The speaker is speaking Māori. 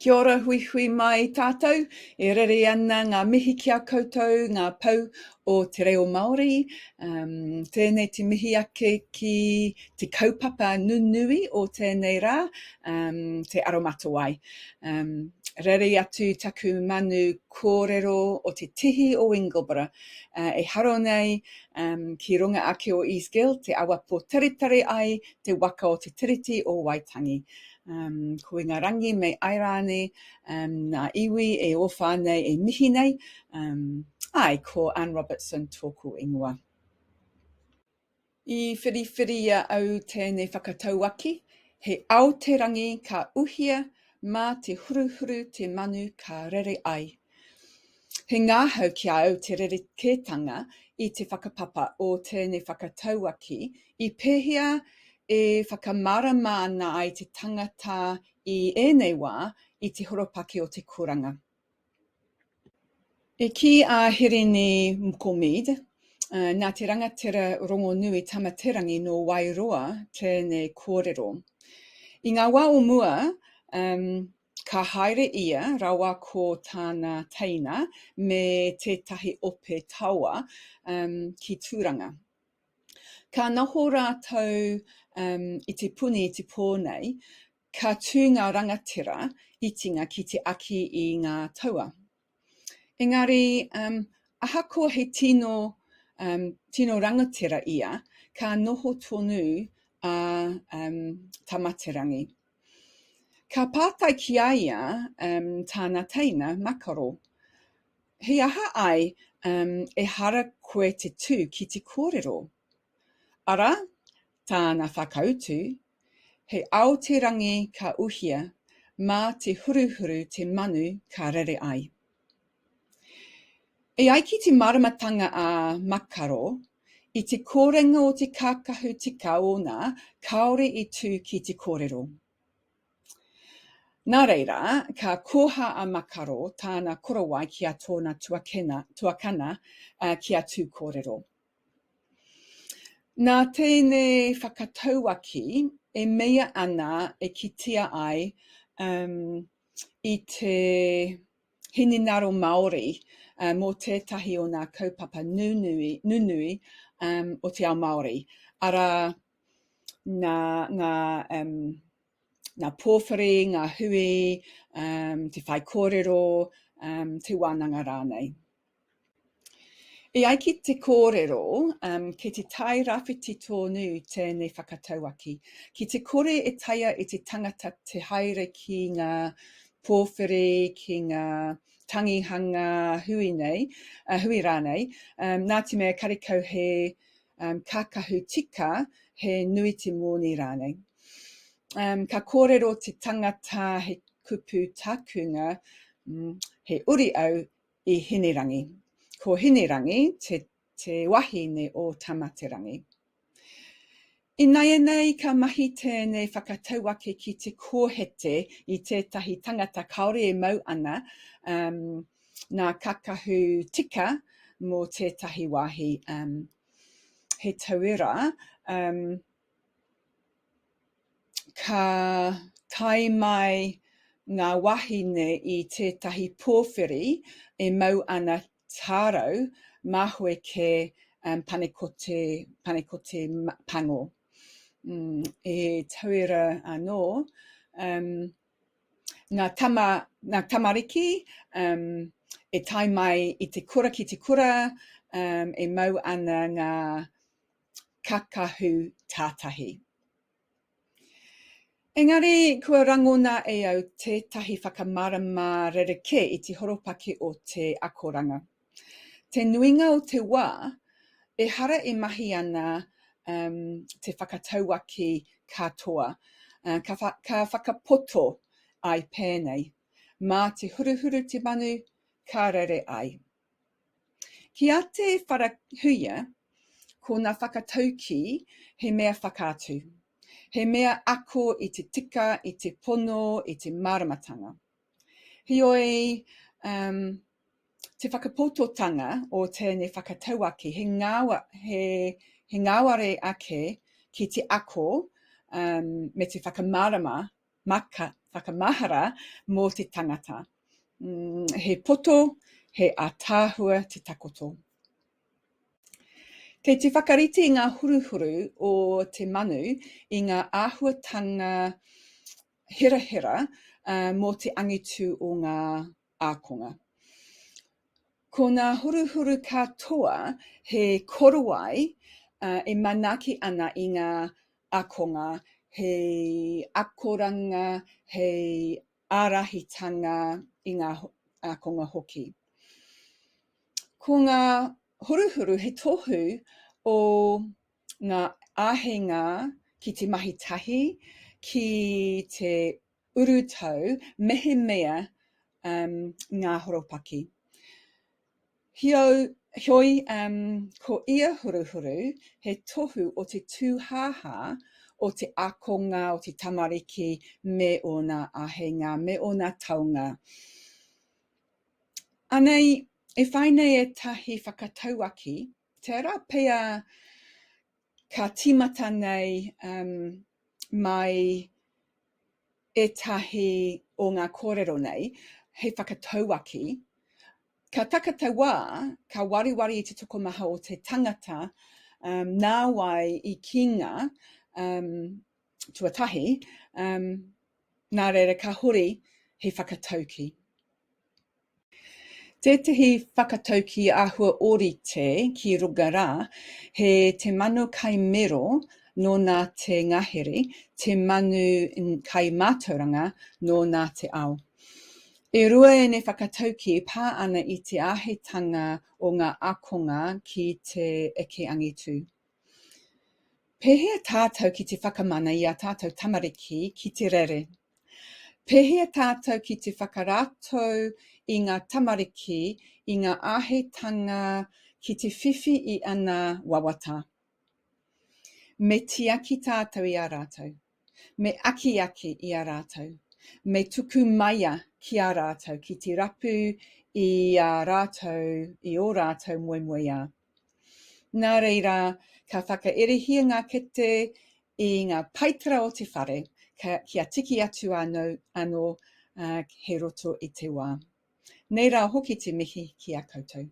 Kia ora hui hui mai tātou, e rere ana ngā mihi kia koutou, ngā pau o te reo Māori. Tēnei te mihi ake ki te kaupapa nunui o tēnei rā, te Aromatawai. Rere atu taku manu kōrero o te tihi o Ingleborough. E haro nei ki runga ake o Eastgill, te awa po taritari ai, te waka o te tiriti o Waitangi. Ko ngā rangi me airane, nā iwi e ofa nei e mihi nei, ai ko Anne Robertson tōku ingoa. I whiriwhiria au tēnei whakataukī, he Aotearangi ka uhia mā te huruhuru te manu ka rere ai. He ngāhau ki au te rerekētanga i te whakapapa o tēnei whakataukī i pēhea e whakamārama ana ai te tangata i ēnei wā i te horopaki o te kuranga. E ki a Hirini Mkomid, nā te rangatira rongo nui tamaterangi no Wairoa tēnei kōrero. I ngā wā o mua, ka haere ia rawa ko tāna teina me tētahi ope taua ki tūranga. Ka noho rātou i te puni i te pōnei, ka tū ngā rangatira itinga ki te aki i ngā taua. Engari, ahakoa he tino rangatira ia, ka noho tonu a tamaterangi. Ka pātai ki aia tāna teina makaro. He aha ai e hara koe te tū ki te kōrero. Ara, tāna whakautu, he Aotearangi ka uhia mā te huruhuru te manu ka rere ai. E ai ki te maramatanga a makaro, i te kōrenga o te kākahu tika o nā, kaore i tū ki te kōrero. Nā reira, ka koha a makaro tāna korowai ki a tōna tuakana ki a tū kōrero. Nā tēnei whakataukī e mea ana e kitea ai i te hininaro Māori mō tētahi o nā kaupapa nunui o te ao Māori. Ara ngā pōwhiri, ngā hui, te whai kōrero, te wānanga rānei. E ai ki te kōrero, ke te tai rāwhiti tōnu tēnei whakataukī. Ki te kore e taia i te tangata te haere ki ngā pōwhiri, ki ngā tangihanga hui rānei, nā te mea karikau he kākahu tika he nui te mōni rānei. Ka kōrero te tangata he kupu tākunga he uri au i hinirangi. Ko hinirangi te wahine o tamaterangi. I nei ka mahi tēnei whakataukī ki te kōhete i tētahi tangata kaore e mau ana nā kakahu tika mō tētahi wahi he tauira ka tai mai ngā wahine i tētahi pōwhiri e mau ana tāro mahue ke panekote pango. E tauira anō, ngā tamariki e tai mai i te kura ki te kura e mau ana ngā kakahu tātahi. Engari, kua rangona e au tētahi whakamārama rereke i te horopaki o te akoranga. Te nuinga o te wā, e hara e mahi ana te whakataukī katoa, ka whakapoto ai pēnei, mā te huruhuru te manu ka rere ai. Ki a te wharahuia, ko ngā whakataukī he mea whakātu. He mea ako i te tika, i te pono, i te maramatanga. Hioi, te whakapototanga o tēnei whakataukī, he ngāware ake ki te ako me te whakamahara mō te tangata. He poto, he ātāhua te takoto. Kei te whakarite i ngā huruhuru o te manu i ngā āhuatanga hera mō te angitu o ngā ākonga. Ko ngā huruhuru katoa he korowai e manaki ana i ngā ākonga, he akoranga, he ārahitanga i ngā ākonga hoki. Ko ngā huruhuru he tohu o ngā āhenga ki te mahitahi, ki te urutau, mehemea ngā horopaki. Hioi ko ia huruhuru he tohu o te tūhāhā o te akonga, o te tamariki, me o ngā āhenga, me o ngā taunga. Anei, e whainei e tahi whakataukī, te ara pea ka timata nei mai e tahi o ngā kōrero nei, he whakataukī. Ka takatauā, ka wariwari i te tokomaha o te tangata, nā wai i kinga tuatahi, nā rere ka hori he whakataukī. Tētahi whakataukī āhua orite ki runga rā, he te manu kai mero no nā te ngahere, te manu kai mātauranga no nā te ao. E rua e ne whakataukī pā ana i te āhetanga o ngā akonga ki te eke angitu. Pehea tātou ki te whakamana i a tātou tamariki ki te rere. Pehea tātou ki te whakarato i ngā tamariki i ngā āhetanga ki te whiwhi i ana wawata. Me tiaki tātou i a rātou. Me aki i a rātou. Me tuku maia ki a rātou, ki te rapu i a rātou, i o rātou moemoeā. Nā reira, ka whakaerehia ngā kete i ngā paitara o te whare, kia tiki atu anō he roto i te wā. Nei rā hoki te mihi ki a koutou.